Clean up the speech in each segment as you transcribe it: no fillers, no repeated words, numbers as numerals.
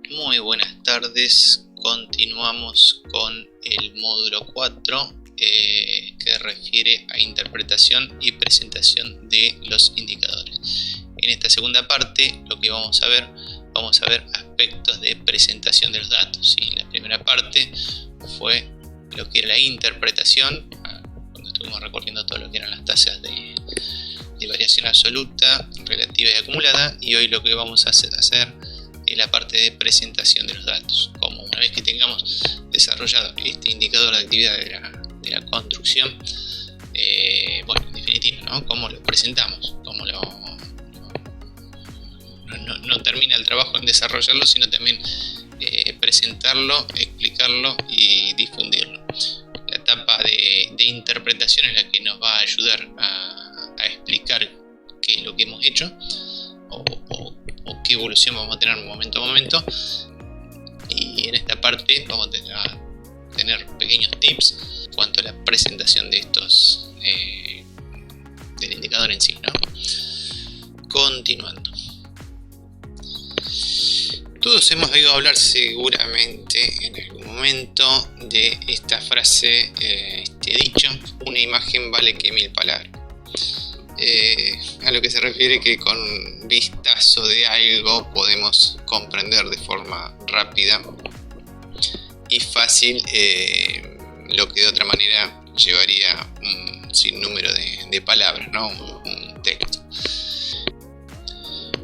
Muy buenas tardes, continuamos con el módulo 4 que refiere a interpretación y presentación de los indicadores. En esta segunda parte lo que vamos a ver aspectos de presentación de los datos. ¿Sí? La primera parte fue lo que era la interpretación, cuando estuvimos recorriendo todo lo que eran las tasas de variación absoluta, relativa y acumulada, y hoy lo que vamos a hacer es la parte de presentación de los datos. Como una vez que tengamos desarrollado este indicador de actividad de la construcción, en definitiva, ¿no? ¿Cómo lo presentamos? No termina el trabajo en desarrollarlo, sino también presentarlo, explicarlo y difundirlo. La etapa de interpretación es la que nos va a ayudar a explicar qué es lo que hemos hecho o qué evolución vamos a tener momento a momento, y en esta parte vamos a tener pequeños tips en cuanto a la presentación de estos del indicador en sí, ¿no? Continuando, todos hemos oído hablar seguramente en algún momento de esta frase, este dicho: una imagen vale que 1000 palabras. A lo que se refiere que con vistazo de algo podemos comprender de forma rápida y fácil lo que de otra manera llevaría un sinnúmero de palabras, ¿no? Un texto.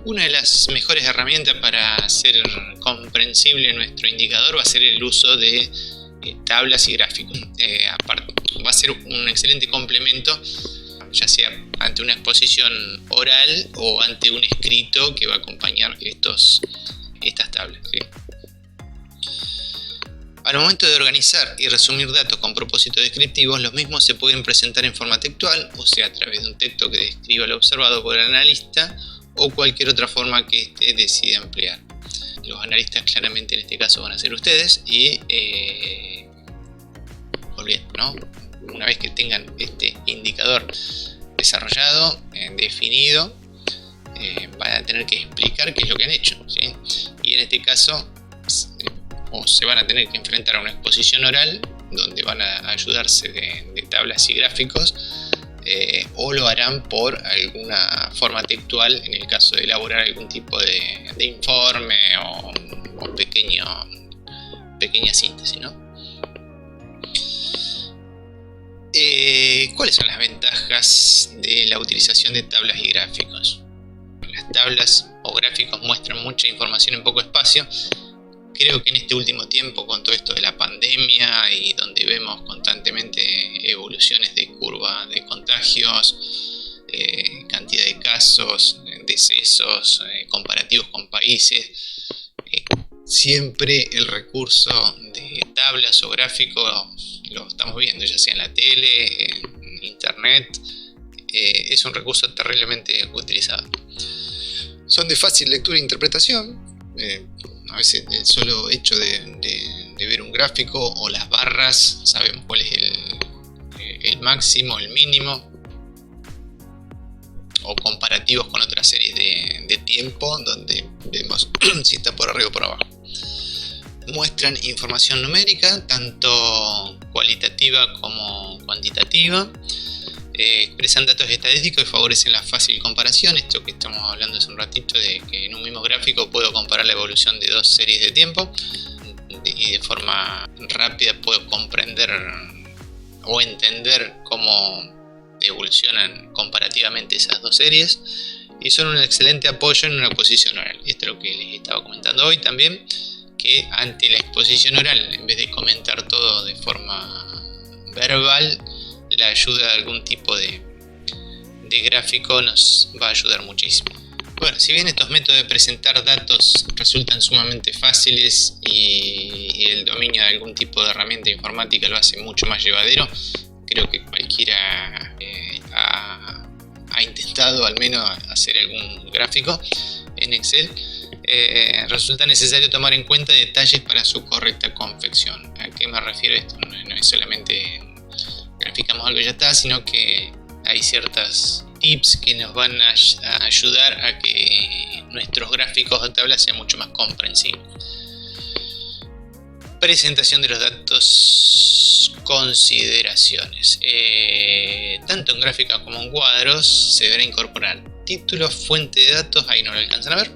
Una de las mejores herramientas para hacer comprensible nuestro indicador va a ser el uso de tablas y gráficos. Va a ser un excelente complemento, ya sea ante una exposición oral o ante un escrito que va a acompañar estas tablas, ¿sí? Al momento de organizar y resumir datos con propósitos descriptivos, los mismos se pueden presentar en forma textual, o sea, a través de un texto que describa lo observado por el analista, o cualquier otra forma que éste decida emplear. Los analistas claramente en este caso van a ser ustedes, y volviendo, ¿no? Una vez que tengan este indicador desarrollado, definido, van a tener que explicar qué es lo que han hecho, ¿sí? Y en este caso se van a tener que enfrentar a una exposición oral donde van a ayudarse de tablas y gráficos, o lo harán por alguna forma textual en el caso de elaborar algún tipo de informe o pequeña síntesis, ¿no? ¿Cuáles son las ventajas de la utilización de tablas y gráficos? Las tablas o gráficos muestran mucha información en poco espacio. Creo que en este último tiempo, con todo esto de la pandemia y donde vemos constantemente evoluciones de curva de contagios, cantidad de casos, decesos, comparativos con países, siempre el recurso de tablas o gráficos lo estamos viendo, ya sea en la tele, en internet. Es un recurso terriblemente utilizado. Son de fácil lectura e interpretación. A veces el solo hecho de ver un gráfico o las barras, sabemos cuál es el máximo, el mínimo, o comparativos con otras series de tiempo donde vemos si está por arriba o por abajo. Muestran información numérica, tanto cualitativa como cuantitativa. Expresan datos estadísticos y favorecen la fácil comparación. Esto que estamos hablando hace un ratito, de que en un mismo gráfico puedo comparar la evolución de dos series de tiempo y de forma rápida puedo comprender o entender cómo evolucionan comparativamente esas dos series, y son un excelente apoyo en una exposición oral. Esto es lo que les estaba comentando hoy también, que ante la exposición oral, en vez de comentar todo de forma verbal, la ayuda de algún tipo de gráfico nos va a ayudar muchísimo. Bueno, si bien estos métodos de presentar datos resultan sumamente fáciles y el dominio de algún tipo de herramienta informática lo hace mucho más llevadero, creo que cualquiera ha intentado al menos hacer algún gráfico en Excel. Resulta necesario tomar en cuenta detalles para su correcta confección. ¿A qué me refiero esto? No es solamente graficamos algo y ya está, sino que hay ciertas tips que nos van a ayudar a que nuestros gráficos de tabla sean mucho más comprensibles. Presentación de los datos, consideraciones. Tanto en gráficas como en cuadros se deberá incorporar título, fuente de datos, ahí no lo alcanzan a ver.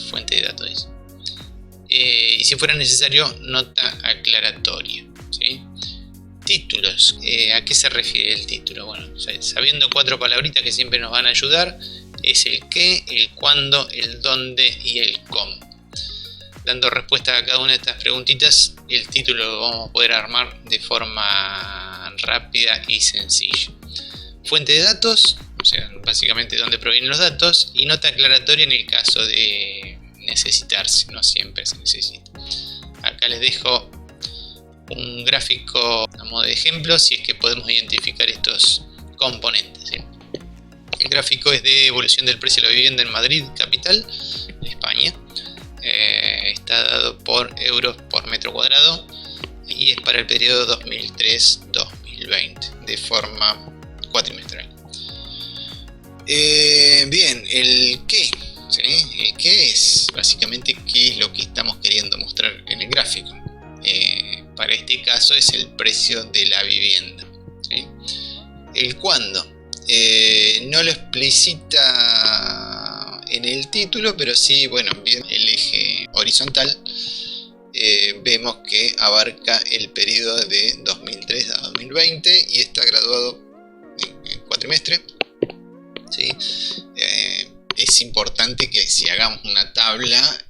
Fuente de datos dice. Y si fuera necesario, nota aclaratoria, ¿sí? Títulos. ¿A qué se refiere el título? Bueno, sabiendo 4 palabritas que siempre nos van a ayudar, es el qué, el cuándo, el dónde y el cómo. Dando respuesta a cada una de estas preguntitas, el título lo vamos a poder armar de forma rápida y sencilla. Fuente de datos, o sea, básicamente dónde provienen los datos, y nota aclaratoria en el caso de necesitarse, no siempre se necesita. Acá les dejo un gráfico a modo de ejemplo, si es que podemos identificar estos componentes, ¿sí? El gráfico es de evolución del precio de la vivienda en Madrid, capital, España. Está dado por euros por metro cuadrado y es para el periodo 2003-2020 de forma cuatrimestral. Bien, el qué, ¿sí? El qué es básicamente qué es lo que estamos queriendo mostrar en el gráfico. Para este caso es el precio de la vivienda, ¿sí? El cuándo no lo explicita en el título, pero sí, bueno, bien, el eje horizontal vemos que abarca el periodo de 2003 a 2020 y está graduado en cuatrimestre, ¿sí? Es importante que si hagamos una tabla,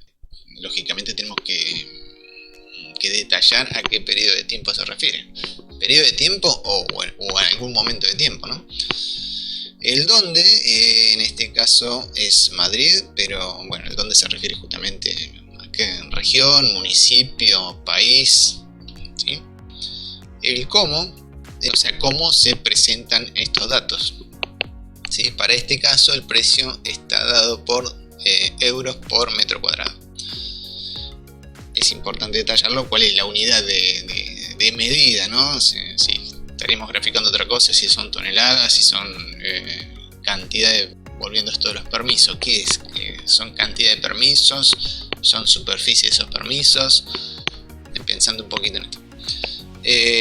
lógicamente tenemos que detallar a qué periodo de tiempo se refiere. ¿Periodo de tiempo o a algún momento de tiempo, ¿no? El dónde, en este caso es Madrid, pero bueno, el dónde se refiere justamente a qué región, municipio, país, ¿sí? El cómo, o sea, cómo se presentan estos datos, ¿sí? Para este caso el precio está dado por euros por metro cuadrado. Es importante detallarlo, cuál es la unidad de medida, ¿no? Si estaríamos graficando otra cosa, si son toneladas, si son cantidades, volviendo a esto de los permisos. ¿Qué es? ¿Son cantidad de permisos? ¿Son superficie de esos permisos? Pensando un poquito en esto.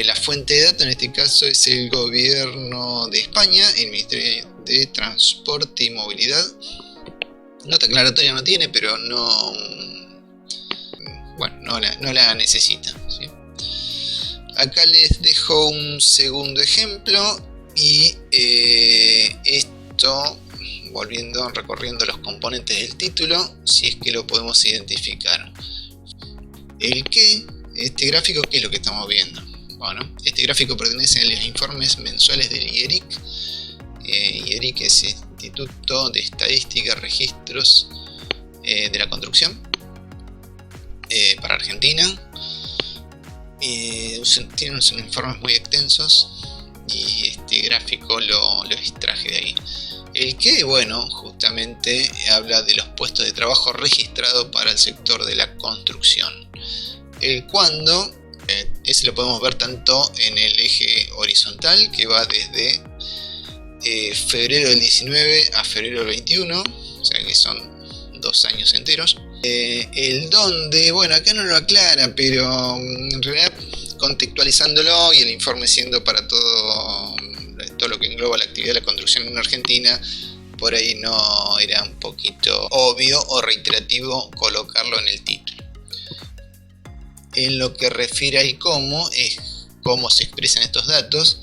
La fuente de datos en este caso es el Gobierno de España, el Ministerio de Transporte y Movilidad. Nota aclaratoria no tiene, pero no la necesita, ¿sí? Acá les dejo un segundo ejemplo y esto, recorriendo los componentes del título, si es que lo podemos identificar. El qué, este gráfico, ¿qué es lo que estamos viendo? Bueno, este gráfico pertenece a los informes mensuales del IERIC. IERIC es Instituto de Estadística y Registros de la Construcción para Argentina. Tienen unos informes muy extensos y este gráfico lo extraje de ahí. El que, bueno, justamente habla de los puestos de trabajo registrados para el sector de la construcción. El cuándo, ese lo podemos ver tanto en el eje horizontal, que va desde febrero del 19 a febrero del 21, o sea que son 2 años enteros. El dónde, bueno, acá no lo aclara, pero en realidad contextualizándolo y el informe siendo para todo lo que engloba la actividad de la construcción en Argentina, por ahí no era un poquito obvio o reiterativo colocarlo en el título. En lo que refiere al cómo, es cómo se expresan estos datos,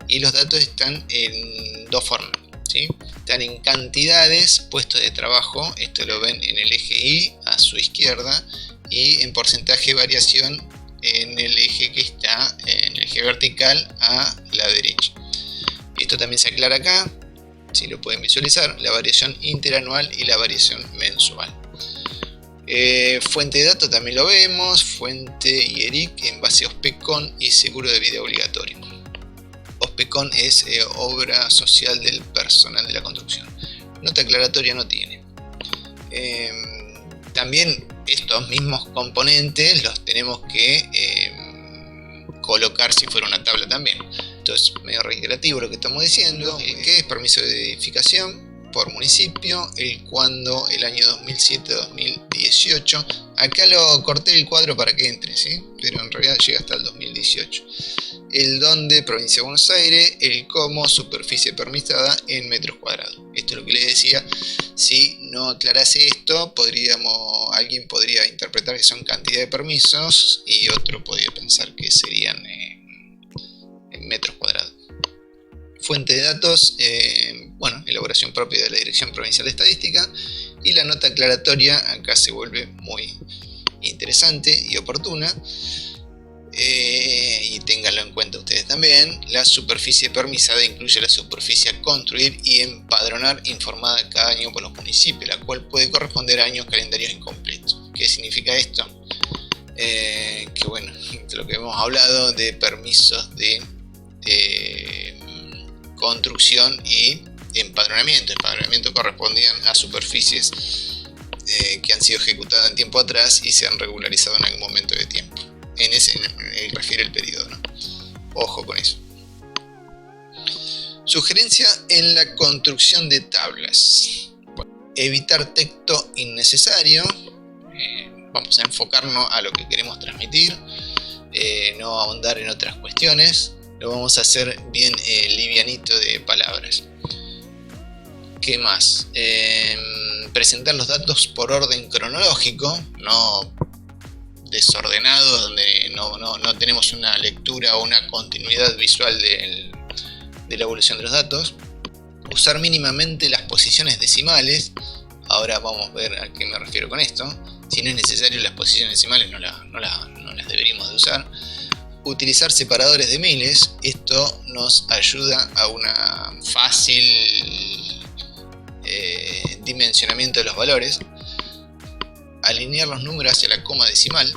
y los datos están en dos formas, ¿sí? Están en cantidades, puestos de trabajo, esto lo ven en el eje Y a su izquierda, y en porcentaje de variación en el eje que está en el eje vertical a la derecha. Esto también se aclara acá, si lo pueden visualizar, la variación interanual y la variación mensual. Fuente de datos también lo vemos, fuente IERIC en base a OSPECON y seguro de vida obligatorio. OSPECON es obra social del personal de la construcción. Nota aclaratoria no tiene. También estos mismos componentes los tenemos que colocar si fuera una tabla también. Entonces, medio reiterativo lo que estamos diciendo. El qué es permiso de edificación por municipio, el cuándo, el año 2007-2018, acá lo corté el cuadro para que entre, ¿sí? Pero en realidad llega hasta el 2018. El dónde, provincia de Buenos Aires, el cómo, superficie permisada en metros cuadrados. Esto es lo que les decía. Si no aclarase esto, alguien podría interpretar que son cantidad de permisos y otro podría pensar que serían en metros cuadrados. Fuente de datos, elaboración propia de la Dirección Provincial de Estadística, y la nota aclaratoria acá se vuelve muy interesante y oportuna, y ténganlo en cuenta ustedes también. La superficie permisada incluye la superficie a construir y empadronar informada cada año por los municipios, la cual puede corresponder a años calendarios incompletos. ¿Qué significa esto? Que bueno, de lo que hemos hablado de permisos de construcción y empadronamiento. Empadronamiento correspondían a superficies que han sido ejecutadas en tiempo atrás y se han regularizado en algún momento de tiempo. Refiere el periodo, ¿no? Ojo con eso. Sugerencia en la construcción de tablas. Bueno, evitar texto innecesario. Vamos a enfocarnos a lo que queremos transmitir, no ahondar en otras cuestiones. Lo vamos a hacer bien livianito de palabras. ¿Qué más? Presentar los datos por orden cronológico, no desordenado, donde no tenemos una lectura o una continuidad visual de la evolución de los datos. Usar mínimamente las posiciones decimales. Ahora vamos a ver a qué me refiero con esto. Si no es necesario, las posiciones decimales no las deberíamos de usar. Utilizar separadores de miles. Esto nos ayuda a una fácil dimensionamiento de los valores. Alinear los números hacia la coma decimal.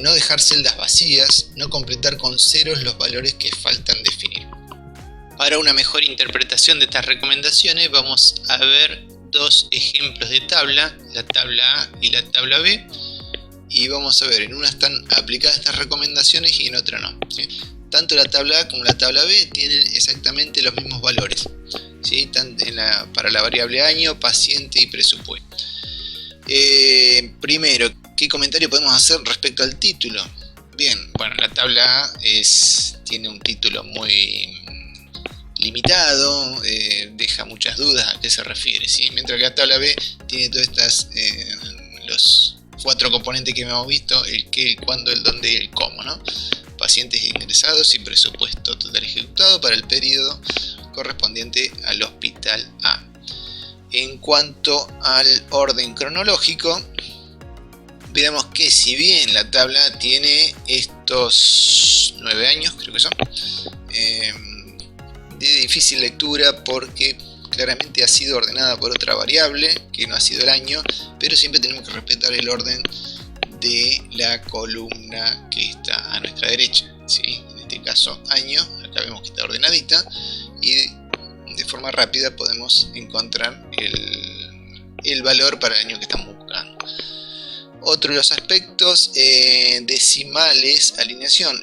No dejar celdas vacías. No completar con ceros los valores que faltan definir. Para una mejor interpretación de estas recomendaciones, vamos a ver dos ejemplos de tabla, la tabla A y la tabla B, y vamos a ver, en una están aplicadas estas recomendaciones y en otra no, ¿sí? Tanto la tabla A como la tabla B tienen exactamente los mismos valores, ¿sí? Para la variable año, paciente y presupuesto. Primero, ¿qué comentario podemos hacer respecto al título? Bien, bueno, la tabla A tiene un título muy limitado, deja muchas dudas a qué se refiere, ¿sí? Mientras que la tabla B tiene todas estas los 4 componentes que hemos visto: el qué, el cuándo, el dónde y el cómo, ¿no? Pacientes ingresados y presupuesto total ejecutado para el periodo correspondiente al hospital A. En cuanto al orden cronológico, veamos que si bien la tabla A tiene estos 9 años, creo que son, de difícil lectura porque claramente ha sido ordenada por otra variable que no ha sido el año, pero siempre tenemos que respetar el orden de la columna que está a nuestra derecha, ¿sí? En este caso año, acá vemos que está ordenadita y de forma rápida podemos encontrar el valor para el año que estamos buscando. Otro de los aspectos, decimales, alineación.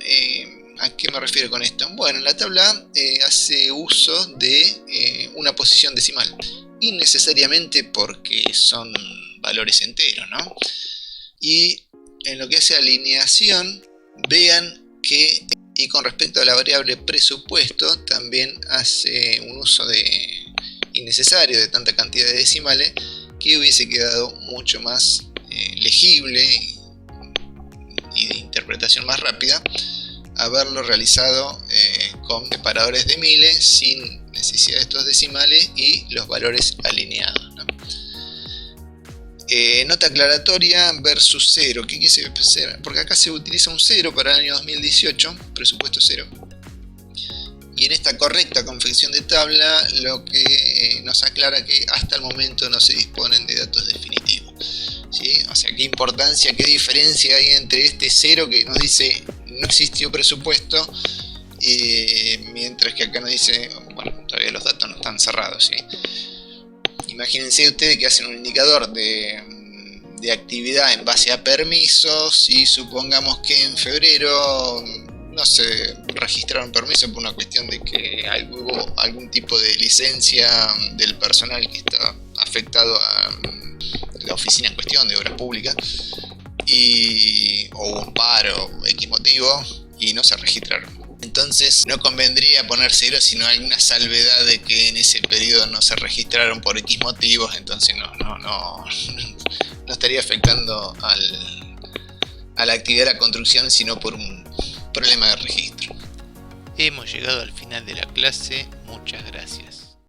¿A qué me refiero con esto? Bueno, la tabla hace uso de una posición decimal, innecesariamente porque son valores enteros, ¿no? Y en lo que hace alineación, vean que, y con respecto a la variable presupuesto, también hace un uso innecesario de tanta cantidad de decimales, que hubiese quedado mucho más legible y de interpretación más rápida haberlo realizado con separadores de miles sin necesidad de estos decimales y los valores alineados, ¿no? Nota aclaratoria versus 0. ¿Qué quise hacer? Porque acá se utiliza un 0 para el año 2018, presupuesto 0. Y en esta correcta confección de tabla, lo que nos aclara que hasta el momento no se disponen de datos definitivos, ¿sí? O sea, qué importancia, qué diferencia hay entre este 0 que nos dice no existió presupuesto, mientras que acá nos dice, bueno, todavía los datos no están cerrados, ¿sí? Imagínense ustedes que hacen un indicador de actividad en base a permisos y supongamos que en febrero, no sé, registraron permiso por una cuestión de que hubo algún tipo de licencia del personal que está afectado a la oficina en cuestión de obras públicas, o hubo un paro, X motivo, y no se registraron. Entonces no convendría poner cero si no hay una salvedad de que en ese periodo no se registraron por X motivos, entonces no estaría afectando a la actividad de la construcción, sino por un problema de registro. Hemos llegado al final de la clase, muchas gracias.